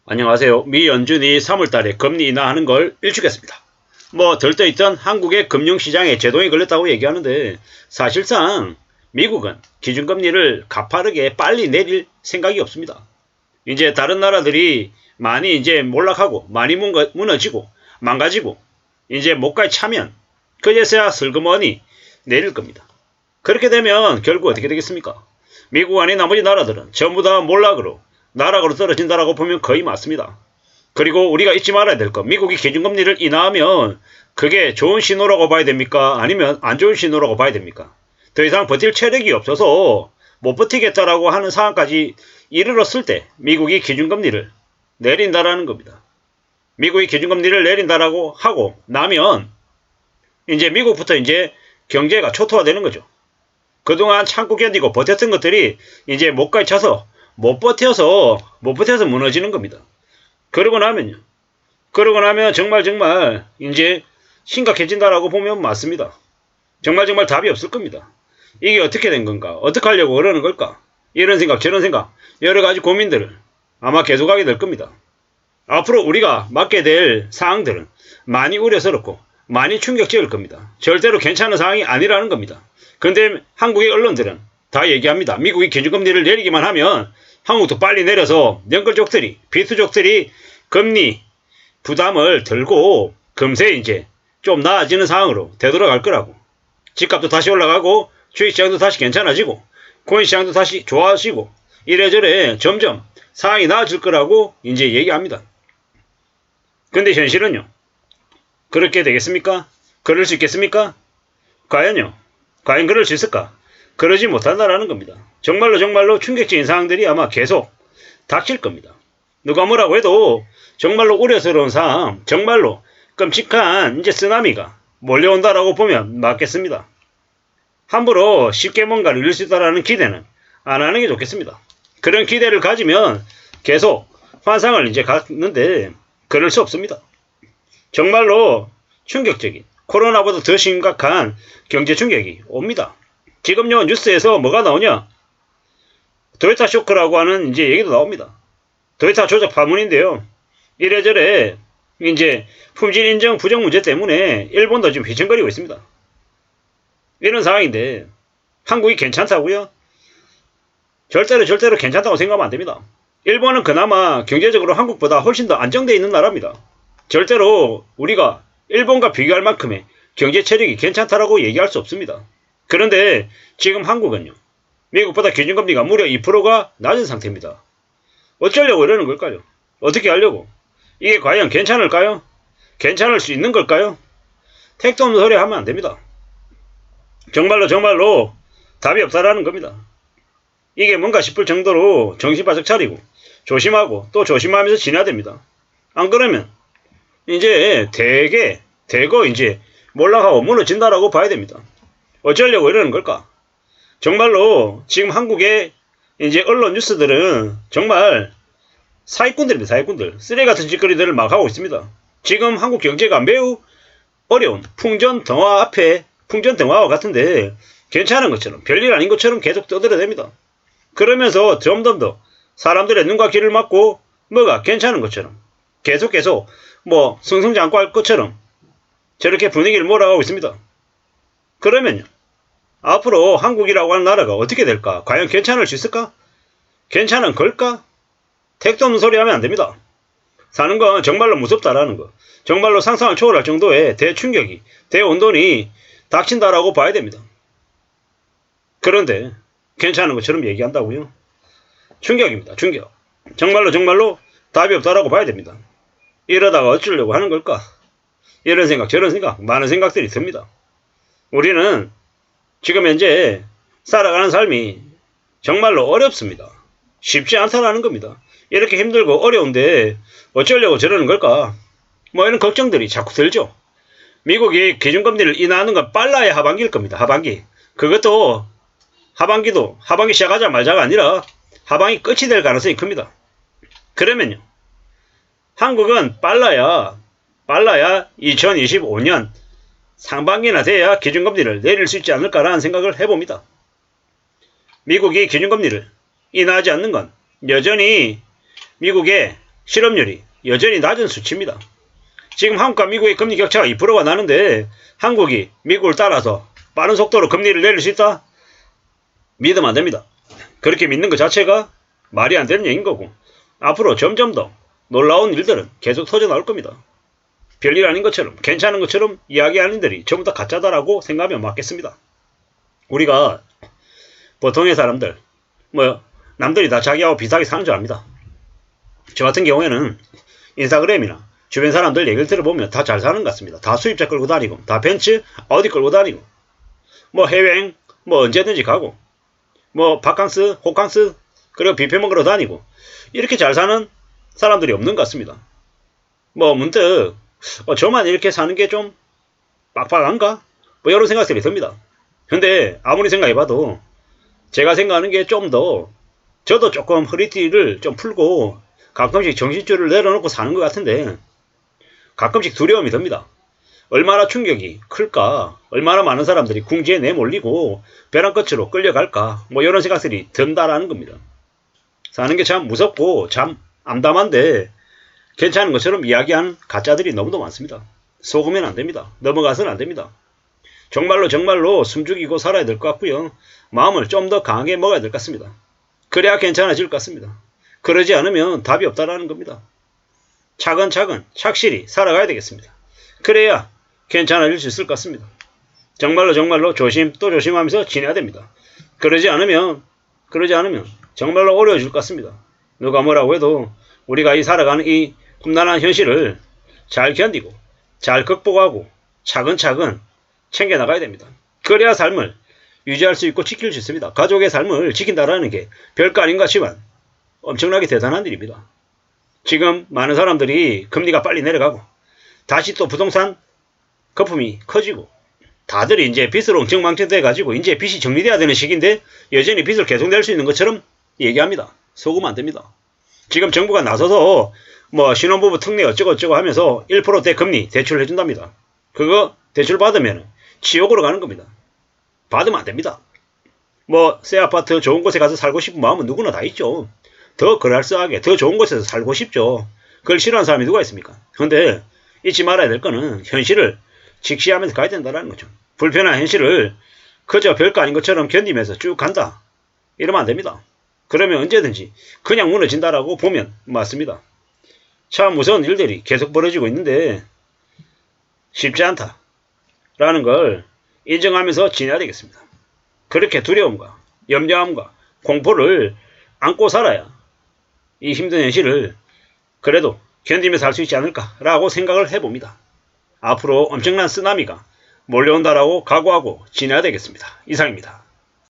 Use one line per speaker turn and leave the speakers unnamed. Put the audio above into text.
안녕하세요. 미 연준이 3월달에 금리 인하하는 걸 일축했습니다. 들떠있던 한국의 금융시장에 제동이 걸렸다고 얘기하는데 사실상 미국은 기준금리를 가파르게 빨리 내릴 생각이 없습니다. 이제 다른 나라들이 많이 이제 몰락하고 많이 무너지고 망가지고 이제 못갈 차면 그제서야 슬그머니 내릴 겁니다. 그렇게 되면 결국 어떻게 되겠습니까? 미국 아닌 나머지 나라들은 전부 다 몰락으로 나락으로 떨어진다라고 보면 거의 맞습니다. 그리고 우리가 잊지 말아야 될 것, 미국이 기준금리를 인하하면 그게 좋은 신호라고 봐야 됩니까? 아니면 안 좋은 신호라고 봐야 됩니까? 더 이상 버틸 체력이 없어서 못 버티겠다라고 하는 상황까지 이르렀을 때 미국이 기준금리를 내린다라는 겁니다. 미국이 기준금리를 내린다라고 하고 나면 이제 미국부터 이제 경제가 초토화되는 거죠. 그동안 참고 견디고 버텼던 것들이 이제 못갈 차서 못 버텨서 무너지는 겁니다. 그러고 나면 정말 이제 심각해진다라고 보면 맞습니다. 정말 답이 없을 겁니다. 이게 어떻게 된 건가? 어떻게 하려고 그러는 걸까? 이런 생각 저런 생각 여러 가지 고민들을 아마 계속하게 될 겁니다. 앞으로 우리가 맞게 될 사항들은 많이 우려스럽고 많이 충격적일 겁니다. 절대로 괜찮은 상황이 아니라는 겁니다. 근데 한국의 언론들은 다 얘기합니다. 미국이 기준금리를 내리기만 하면 한국도 빨리 내려서 연끌족들이 비수족들이 금리 부담을 들고 금세 이제 좀 나아지는 상황으로 되돌아갈 거라고. 집값도 다시 올라가고 주식시장도 다시 괜찮아지고 코인시장도 다시 좋아지고 이래저래 점점 상황이 나아질 거라고 이제 얘기합니다. 근데 현실은요. 그렇게 되겠습니까? 그럴 수 있겠습니까? 과연 그럴 수 있을까? 그러지 못한다라는 겁니다. 정말로 충격적인 상황들이 아마 계속 닥칠 겁니다. 누가 뭐라고 해도 정말로 우려스러운 상황, 정말로 끔찍한 이제 쓰나미가 몰려온다라고 보면 맞겠습니다. 함부로 쉽게 뭔가를 이룰 수 있다라는 기대는 안 하는 게 좋겠습니다. 그런 기대를 가지면 계속 환상을 이제 갖는데 그럴 수 없습니다. 정말로 충격적인 코로나보다 더 심각한 경제 충격이 옵니다. 지금요 뉴스에서 뭐가 나오냐? 도요타 쇼크라고 하는 이제 얘기도 나옵니다. 도요타 조작 파문인데요. 이래저래 이제 품질 인정 부정 문제 때문에 일본도 지금 휘청거리고 있습니다. 이런 상황인데 한국이 괜찮다고요? 절대로 괜찮다고 생각하면 안 됩니다. 일본은 그나마 경제적으로 한국보다 훨씬 더 안정되어 있는 나라입니다. 절대로 우리가 일본과 비교할 만큼의 경제 체력이 괜찮다라고 얘기할 수 없습니다. 그런데 지금 한국은요. 미국보다 기준금리가 무려 2%가 낮은 상태입니다. 어쩌려고 이러는 걸까요? 어떻게 하려고? 이게 과연 괜찮을까요? 괜찮을 수 있는 걸까요? 택도 없는 소리 하면 안 됩니다. 정말로 답이 없다라는 겁니다. 이게 뭔가 싶을 정도로 정신 바짝 차리고 조심하고 또 조심하면서 지내야 됩니다. 안 그러면 이제 대거 이제 몰락하고 무너진다라고 봐야 됩니다. 어쩌려고 이러는 걸까? 정말로 지금 한국의 이제 언론 뉴스들은 정말 사기꾼들입니다. 사기꾼들. 쓰레기 같은 짓거리들을 막 하고 있습니다. 지금 한국 경제가 매우 어려운 풍전등화와 같은데 괜찮은 것처럼 별일 아닌 것처럼 계속 떠들어댑니다. 그러면서 점점 더 사람들의 눈과 귀를 막고 뭐가 괜찮은 것처럼 계속 승승장구할 것처럼 저렇게 분위기를 몰아가고 있습니다. 그러면요. 앞으로 한국이라고 하는 나라가 어떻게 될까? 과연 괜찮을 수 있을까? 괜찮은 걸까? 택도 없는 소리 하면 안 됩니다. 사는 건 정말로 무섭다라는 거. 정말로 상상을 초월할 정도의 대충격이, 대혼돈이 닥친다라고 봐야 됩니다. 그런데 괜찮은 것처럼 얘기한다고요? 충격입니다. 충격. 정말로 답이 없다라고 봐야 됩니다. 이러다가 어쩌려고 하는 걸까? 이런 생각 저런 생각 많은 생각들이 듭니다. 우리는 지금 현재 살아가는 삶이 정말로 어렵습니다. 쉽지 않다라는 겁니다. 이렇게 힘들고 어려운데 어쩌려고 저러는 걸까? 이런 걱정들이 자꾸 들죠. 미국이 기준금리를 인하하는 건 빨라야 하반기일 겁니다. 하반기. 그것도 하반기 시작하자마자가 아니라 하반기 끝이 될 가능성이 큽니다. 그러면요. 한국은 빨라야 2025년 상반기나 돼야 기준금리를 내릴 수 있지 않을까라는 생각을 해봅니다. 미국이 기준금리를 인하하지 않는 건 여전히 미국의 실업률이 여전히 낮은 수치입니다. 지금 한국과 미국의 금리 격차가 2%가 나는데 한국이 미국을 따라서 빠른 속도로 금리를 내릴 수 있다? 믿으면 안 됩니다. 그렇게 믿는 것 자체가 말이 안 되는 얘기인 거고 앞으로 점점 더 놀라운 일들은 계속 터져 나올 겁니다. 별일 아닌 것처럼 괜찮은 것처럼 이야기하는 일들이 전부 다 가짜다라고 생각하면 맞겠습니다. 우리가 보통의 사람들 남들이 다 자기하고 비슷하게 사는 줄 압니다. 저 같은 경우에는 인스타그램이나 주변 사람들 얘기를 들어보면 다 잘 사는 것 같습니다. 다 수입차 끌고 다니고 다 벤츠, 아우디 끌고 다니고 해외여행 언제든지 가고 바캉스, 호캉스 그리고 뷔페 먹으러 다니고 이렇게 잘 사는 사람들이 없는 것 같습니다. 문득 저만 이렇게 사는 게 좀 빡빡한가? 이런 생각들이 듭니다. 근데 아무리 생각해봐도 제가 생각하는 게 좀 더 저도 조금 허리띠를 좀 풀고 가끔씩 정신줄을 내려놓고 사는 것 같은데 가끔씩 두려움이 듭니다. 얼마나 충격이 클까? 얼마나 많은 사람들이 궁지에 내몰리고 벼랑끝으로 끌려갈까? 이런 생각들이 든다라는 겁니다. 사는 게 참 무섭고 참 암담한데 괜찮은 것처럼 이야기하는 가짜들이 너무도 많습니다. 속으면 안 됩니다. 넘어가서는 안 됩니다. 정말로 숨죽이고 살아야 될 것 같고요. 마음을 좀 더 강하게 먹어야 될 것 같습니다. 그래야 괜찮아질 것 같습니다. 그러지 않으면 답이 없다라는 겁니다. 차근차근 착실히 살아가야 되겠습니다. 그래야 괜찮아질 수 있을 것 같습니다. 정말로 조심 또 조심하면서 지내야 됩니다. 그러지 않으면 정말로 어려워질 것 같습니다. 누가 뭐라고 해도 우리가 살아가는 이 험난한 현실을 잘 견디고 잘 극복하고 차근차근 챙겨나가야 됩니다. 그래야 삶을 유지할 수 있고 지킬 수 있습니다. 가족의 삶을 지킨다라는 게 별거 아닌 것 같지만 엄청나게 대단한 일입니다. 지금 많은 사람들이 금리가 빨리 내려가고 다시 또 부동산 거품이 커지고 다들 이제 빚으로 엉청망청 돼가지고 이제 빚이 정리돼야 되는 시기인데 여전히 빚을 계속 낼 수 있는 것처럼 얘기합니다. 속으면 안 됩니다. 지금 정부가 나서서 신혼부부 특례 어쩌고 하면서 1%대 금리 대출을 해준답니다. 그거 대출 받으면 지옥으로 가는 겁니다. 받으면 안 됩니다. 새 아파트 좋은 곳에 가서 살고 싶은 마음은 누구나 다 있죠. 더 그럴싸하게 더 좋은 곳에서 살고 싶죠. 그걸 싫어하는 사람이 누가 있습니까? 그런데 잊지 말아야 될 거는 현실을 직시하면서 가야 된다는 거죠. 불편한 현실을 그저 별거 아닌 것처럼 견디면서 쭉 간다. 이러면 안 됩니다. 그러면 언제든지 그냥 무너진다라고 보면 맞습니다. 참 무서운 일들이 계속 벌어지고 있는데 쉽지 않다라는 걸 인정하면서 지내야 되겠습니다. 그렇게 두려움과 염려함과 공포를 안고 살아야 이 힘든 현실을 그래도 견디면서 살 수 있지 않을까라고 생각을 해봅니다. 앞으로 엄청난 쓰나미가 몰려온다라고 각오하고 지내야 되겠습니다. 이상입니다.